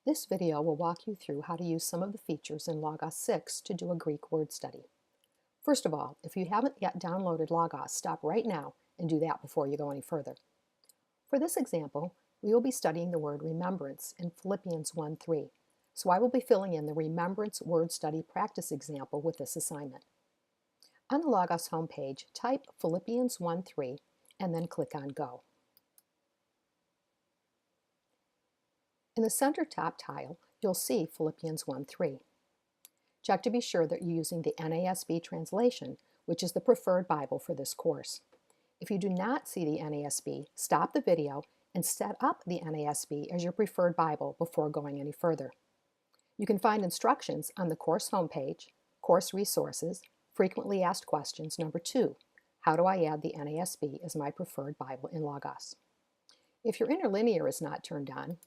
This video will walk you through how to use some of the features in Logos 6 to do a Greek word study. First of all, if you haven't yet downloaded Logos, stop right now and do that before you go any further. For this example, we will be studying the word remembrance in Philippians 1:3, so I will be filling in the remembrance word study practice example with this assignment. On the Logos homepage, type Philippians 1:3 and then click on Go. In the center top tile, you'll see Philippians 1:3. Check to be sure that you're using the NASB translation, which is the preferred Bible for this course. If you do not see the NASB, stop the video and set up the NASB as your preferred Bible before going any further. You can find instructions on the course homepage, Course Resources, Frequently Asked Questions, number 2, How do I add the NASB as my preferred Bible in Logos? If your interlinear is not turned on,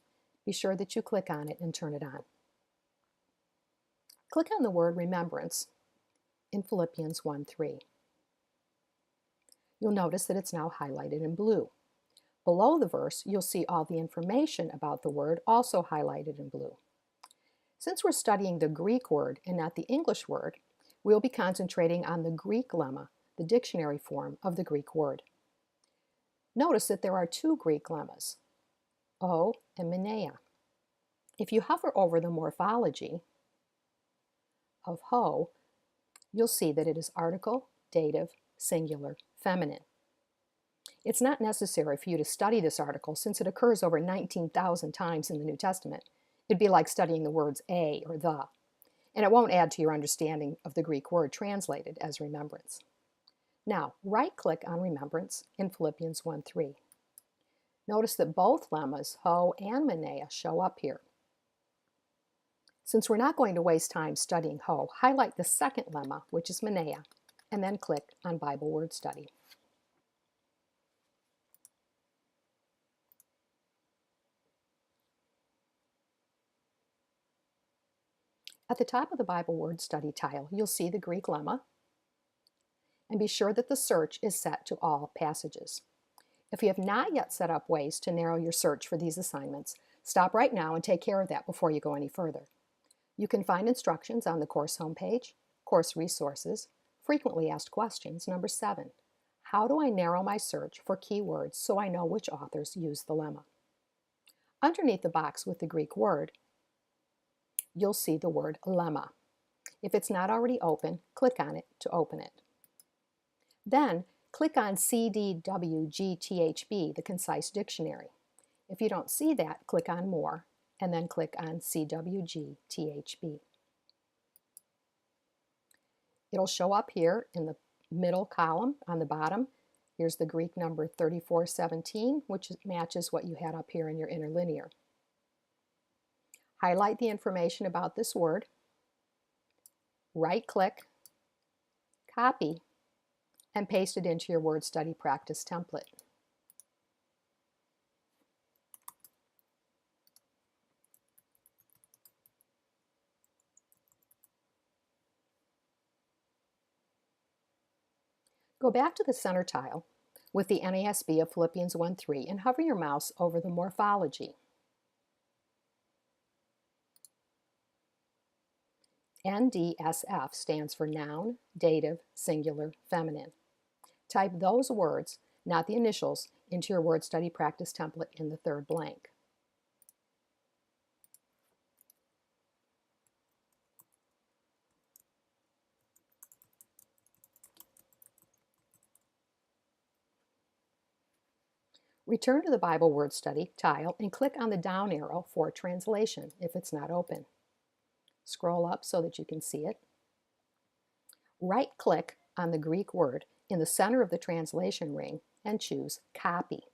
be sure that you click on it and turn it on. Click on the word remembrance in Philippians 1:3. You'll notice that it's now highlighted in blue. Below the verse, you'll see all the information about the word also highlighted in blue. Since we're studying the Greek word and not the English word, we'll be concentrating on the Greek lemma, the dictionary form of the Greek word. Notice that there are two Greek lemmas, O and Menea. If you hover over the morphology of ho, you'll see that it is article, dative, singular, feminine. It's not necessary for you to study this article since it occurs over 19,000 times in the New Testament. It'd be like studying the words a or the, and it won't add to your understanding of the Greek word translated as remembrance. Now, right-click on remembrance in Philippians 1:3. Notice that both lemmas, ho and Menea, show up here. Since we're not going to waste time studying ho, highlight the second lemma, which is Menea, and then click on Bible Word Study. At the top of the Bible Word Study tile, you'll see the Greek lemma, and be sure that the search is set to all passages. If you have not yet set up ways to narrow your search for these assignments, stop right now and take care of that before you go any further. You can find instructions on the course homepage, Course Resources, Frequently Asked Questions, number 7. How do I narrow my search for keywords so I know which authors use the lemma? Underneath the box with the Greek word, you'll see the word lemma. If it's not already open, click on it to open it. Then, click on CDWGTHB, the Concise Dictionary. If you don't see that, click on More, and then click on CWGTHB. It'll show up here in the middle column on the bottom. Here's the Greek number 3417, which matches what you had up here in your interlinear. Highlight the information about this word, right-click, copy, and paste it into your word study practice template. Go back to the center tile with the NASB of Philippians 1:3 and hover your mouse over the morphology. NDSF stands for noun, dative, singular, feminine. Type those words, not the initials, into your word study practice template in the third blank. Return to the Bible Word Study tile and click on the down arrow for translation if it's not open. Scroll up so that you can see it. Right-click on the Greek word in the center of the translation ring and choose Copy.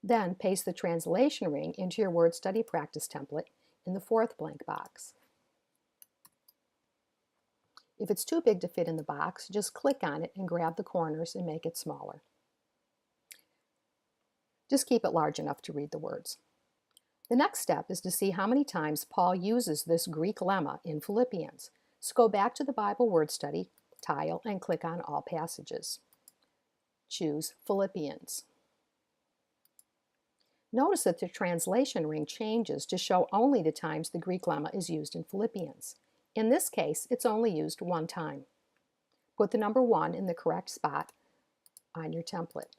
Then paste the translation ring into your word study practice template in the fourth blank box. If it's too big to fit in the box, just click on it and grab the corners and make it smaller. Just keep it large enough to read the words. The next step is to see how many times Paul uses this Greek lemma in Philippians. So go back to the Bible Word Study tile and click on All Passages. Choose Philippians. Notice that the translation ring changes to show only the times the Greek lemma is used in Philippians. In this case, it's only used one time. Put the number 1 in the correct spot on your template.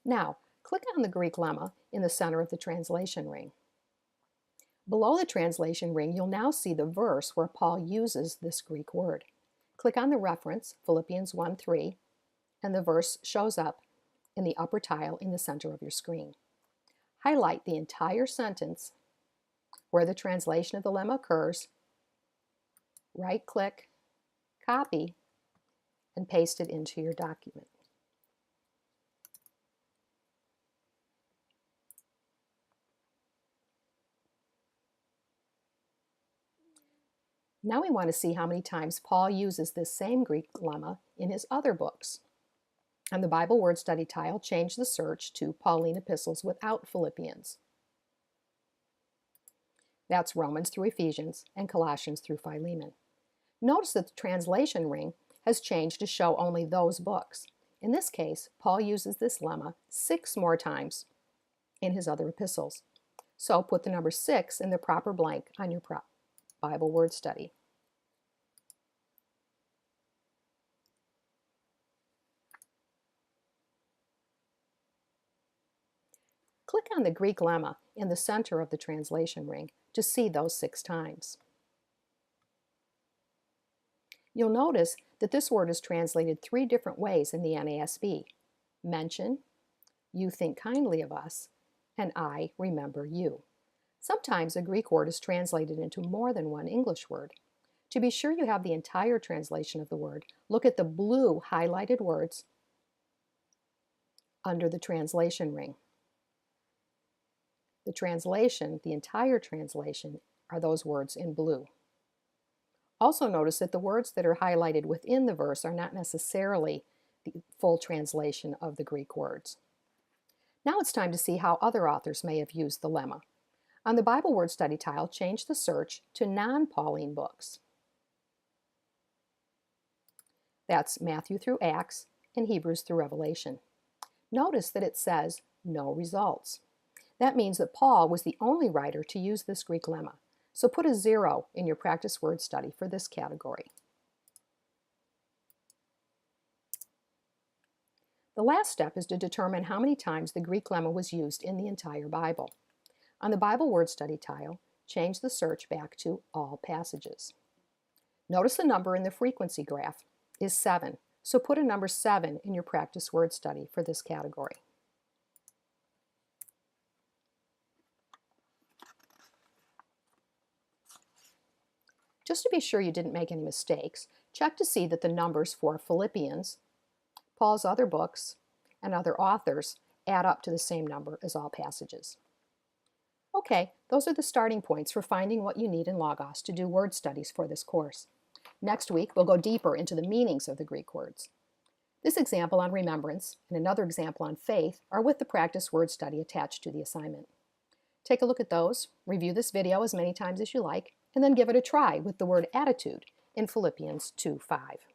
Now, click on the Greek lemma in the center of the translation ring. Below the translation ring, you'll now see the verse where Paul uses this Greek word. Click on the reference, Philippians 1:3, and the verse shows up in the upper tile in the center of your screen. Highlight the entire sentence where the translation of the lemma occurs, right-click, copy, and paste it into your document. Now we want to see how many times Paul uses this same Greek lemma in his other books. On the Bible Word Study tile, change the search to Pauline epistles without Philippians. That's Romans through Ephesians and Colossians through Philemon. Notice that the translation ring has changed to show only those books. In this case, Paul uses this lemma 6 more times in his other epistles. So put the number 6 in the proper blank on your Bible Word Study. Click on the Greek lemma in the center of the translation ring to see those 6 times. You'll notice that this word is translated 3 different ways in the NASB. Mention, you think kindly of us, and I remember you. Sometimes a Greek word is translated into more than one English word. To be sure you have the entire translation of the word, look at the blue highlighted words under the translation ring. The translation, the entire translation, are those words in blue. Also notice that the words that are highlighted within the verse are not necessarily the full translation of the Greek words. Now it's time to see how other authors may have used the lemma. On the Bible Word Study tile, change the search to non-Pauline books. That's Matthew through Acts and Hebrews through Revelation. Notice that it says no results. That means that Paul was the only writer to use this Greek lemma. So put a 0 in your practice word study for this category. The last step is to determine how many times the Greek lemma was used in the entire Bible. On the Bible Word Study tile, change the search back to All Passages. Notice the number in the frequency graph is 7, so put a number 7 in your practice word study for this category. Just to be sure you didn't make any mistakes, check to see that the numbers for Philippians, Paul's other books, and other authors add up to the same number as All Passages. Okay, those are the starting points for finding what you need in Logos to do word studies for this course. Next week, we'll go deeper into the meanings of the Greek words. This example on remembrance and another example on faith are with the practice word study attached to the assignment. Take a look at those, review this video as many times as you like, and then give it a try with the word attitude in Philippians 2:5.